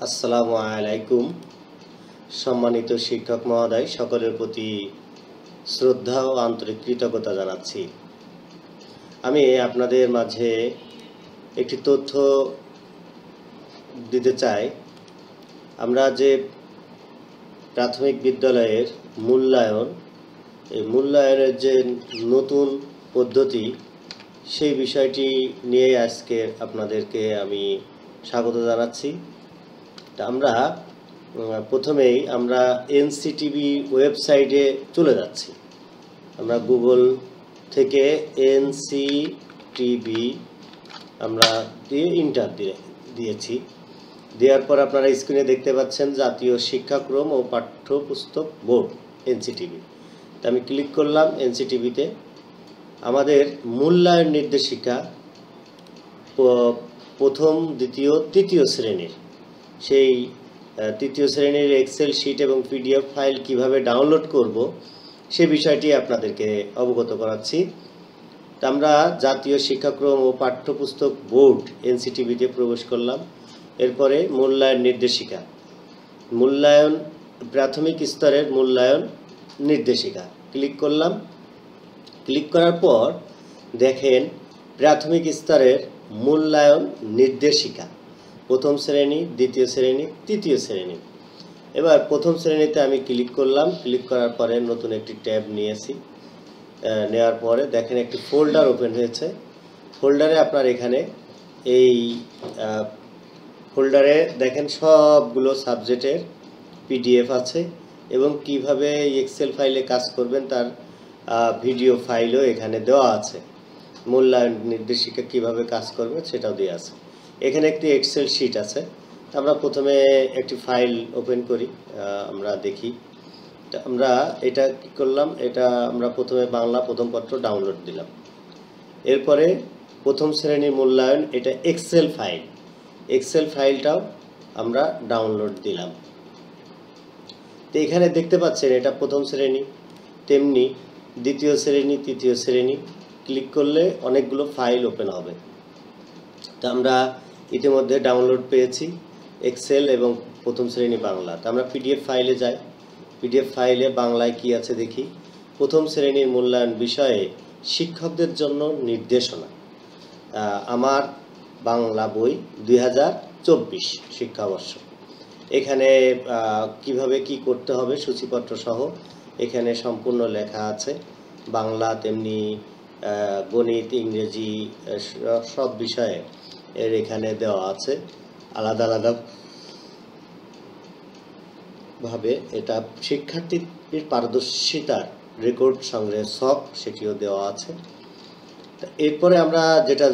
আসসালামু আলাইকুম। সম্মানিত শিক্ষক মহোদয়, সকলের প্রতি শ্রদ্ধা ও আন্তরিক কৃতজ্ঞতা জানাচ্ছি। আমি আপনাদের মাঝে একটি তথ্য দিতে চাই। আমরা যে প্রাথমিক বিদ্যালয়ের মূল্যায়ন, এই মূল্যায়নের যে নতুন পদ্ধতি, সেই বিষয়টি নিয়ে আজকে আপনাদেরকে আমি স্বাগত জানাচ্ছি। আমরা প্রথমেই আমরা এনসিটিভি ওয়েবসাইটে চলে যাচ্ছি। আমরা গুগল থেকে এনসিটিভি আমরা দিয়ে ইন্টার দিয়েছি। দেওয়ার পর আপনারা স্ক্রিনে দেখতে পাচ্ছেন জাতীয় শিক্ষাক্রম ও পাঠ্যপুস্তক বোর্ড এনসিটিভি। তা আমি ক্লিক করলাম এনসিটিভিতে। আমাদের মূল্যায়ন নির্দেশিকা প্রথম, দ্বিতীয়, তৃতীয় শ্রেণীর, সেই তৃতীয় শ্রেণীর এক্সেল শিট এবং পিডিএফ ফাইল কিভাবে ডাউনলোড করব সে বিষয়টি আপনাদেরকে অবগত করাচ্ছি। তা আমরা জাতীয় শিক্ষাক্রম ও পাঠ্যপুস্তক বোর্ড এনসিটিভিতে প্রবেশ করলাম। এরপরে মূল্যায়ন নির্দেশিকা, মূল্যায়ন প্রাথমিক স্তরের মূল্যায়ন নির্দেশিকা ক্লিক করলাম। ক্লিক করার পর দেখেন প্রাথমিক স্তরের মূল্যায়ন নির্দেশিকা, প্রথম শ্রেণী, দ্বিতীয় শ্রেণী, তৃতীয় শ্রেণী। এবার প্রথম শ্রেণীতে আমি ক্লিক করলাম। ক্লিক করার পরে নতুন একটি ট্যাব নিয়েছি। নেওয়ার পরে দেখেন একটি ফোল্ডার ওপেন হয়েছে। ফোল্ডারে আপনার এখানে এই ফোল্ডারে দেখেন সবগুলো সাবজেক্টের পিডিএফ আছে এবং কিভাবে এক্সেল ফাইলে কাজ করবেন তার ভিডিও ফাইলও এখানে দেওয়া আছে। মূল্যায়ন নির্দেশিকা কিভাবে কাজ করবে সেটাও দেওয়া আছে। এখানে একটি এক্সেল শিট আছে। আমরা প্রথমে একটি ফাইল ওপেন করি, আমরা দেখি। আমরা এটা কি করলাম, এটা আমরা প্রথমে বাংলা প্রথম পত্র ডাউনলোড দিলাম। এরপরে প্রথম শ্রেণীর মূল্যায়ন, এটা এক্সেল ফাইল, এক্সেল ফাইলটাও আমরা ডাউনলোড দিলাম। তো এখানে দেখতে পাচ্ছেন এটা প্রথম শ্রেণী, তেমনি দ্বিতীয় শ্রেণী, তৃতীয় শ্রেণী। ক্লিক করলে অনেকগুলো ফাইল ওপেন হবে। তো আমরা ইতিমধ্যে ডাউনলোড পেয়েছি এক্সেল এবং প্রথম শ্রেণী বাংলা। তো আমরা পিডিএফ ফাইলে যাই। পিডিএফ ফাইলে বাংলায় কি আছে দেখি। প্রথম শ্রেণীর মূল্যায়ন বিষয়ে শিক্ষকদের জন্য নির্দেশনা, আমার বাংলা বই 2024 শিক্ষাবর্ষ। এখানে কিভাবে কি করতে হবে সূচিপত্র সহ এখানে সম্পূর্ণ লেখা আছে। বাংলা তেমনি গণিত, ইংরেজি সব বিষয়ে এর এখানে দেওয়া আছে। আলাদা আলাদা ভাবে এটা শিক্ষার্থীর পারদর্শিতার রেকর্ড সংগ্রহের সব সেটিও দেওয়া আছে। এরপরে আমরা যেটা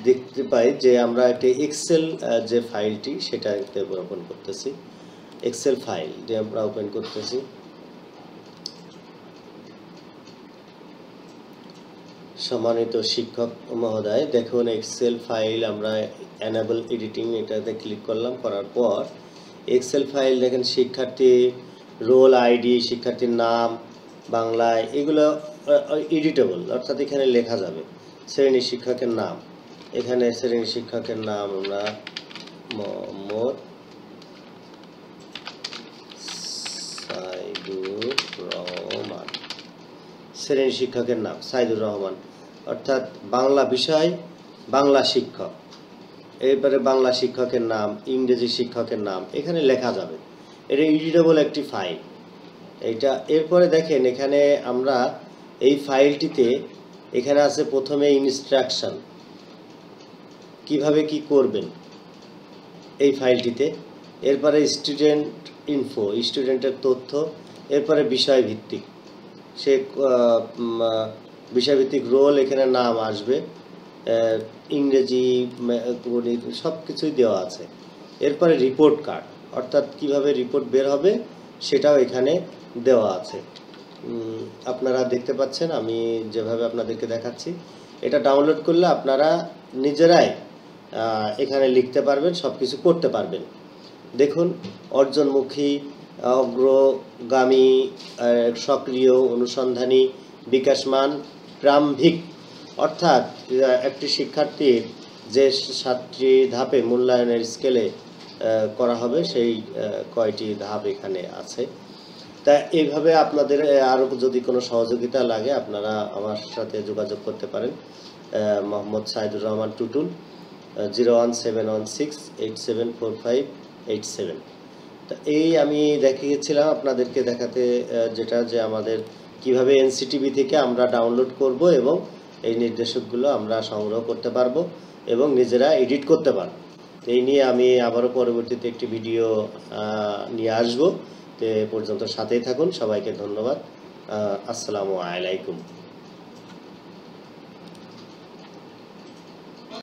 দেখতে পাই যে আমরা একটা এক্সেল যে ফাইলটি সেটা ওপেন করতেছি। এক্সেল ফাইল যে আমরা ওপেন করতেছি। সম্মানিত শিক্ষক মহোদয়, দেখুন এক্সেল ফাইল আমরা এনেবল এডিটিং এটাতে ক্লিক করলাম। করার পর এক্সেল ফাইল দেখেন শিক্ষার্থী রোল আইডি, শিক্ষার্থীর নাম বাংলায়, এগুলো এডিটেবল, অর্থাৎ এখানে লেখা যাবে। শ্রেণী শিক্ষকের নাম, এখানে শ্রেণী শিক্ষকের নাম আমরা মোহাম্মদ সাইদুর রহমান, শ্রেণী শিক্ষকের নাম সাইদুর রহমান, অর্থাৎ বাংলা বিষয় বাংলা শিক্ষক। এরপরে বাংলা শিক্ষকের নাম, ইংরেজি শিক্ষকের নাম এখানে লেখা যাবে। এটা এডিটেবল একটি ফাইল এইটা। এরপরে দেখেন এখানে আমরা এই ফাইলটিতে এখানে আছে প্রথমে ইনস্ট্রাকশন, কিভাবে কি করবেন এই ফাইলটিতে। এরপরে স্টুডেন্ট ইনফো, স্টুডেন্টের তথ্য। এরপরে বিষয়ভিত্তিক, সে বিষয়ভিত্তিক রোল, এখানে নাম আসবে, ইংরেজি, গণিত সব কিছুই দেওয়া আছে। এরপরে রিপোর্ট কার্ড, অর্থাৎ কিভাবে রিপোর্ট বের হবে সেটাও এখানে দেওয়া আছে। আপনারা দেখতে পাচ্ছেন আমি যেভাবে আপনাদেরকে দেখাচ্ছি। এটা ডাউনলোড করলে আপনারা নিজেরাই এখানে লিখতে পারবেন, সব কিছু করতে পারবেন। দেখুন অর্জনমুখী, অগ্রগামী, সক্রিয়, অনুসন্ধানী, বিকাশমান, প্রারম্ভিক, অর্থাৎ একটি শিক্ষার্থীর যে 7টি ধাপে মূল্যায়নের স্কেলে করা হবে সেই কয়টি ধাপ এখানে আছে। তা এইভাবে আপনাদের আরও যদি কোনো সহযোগিতা লাগে আপনারা আমার সাথে যোগাযোগ করতে পারেন। মোহাম্মদ সাইদুর রহমান টুটুল, 01716874587। তা এই আমি দেখিয়েছিলাম আপনাদেরকে দেখাতে, যেটা যে আমাদের কিভাবে এনসিটিভি থেকে আমরা ডাউনলোড করব এবং এই নির্দেশকগুলো আমরা সংগ্রহ করতে পারবো এবং নিজেরা এডিট করতে পারবো। তো এই নিয়ে আমি আবারও পরবর্তীতে একটি ভিডিও নিয়ে আসবো। তো এ পর্যন্ত সাথেই থাকুন। সবাইকে ধন্যবাদ। আসসালামু আলাইকুম।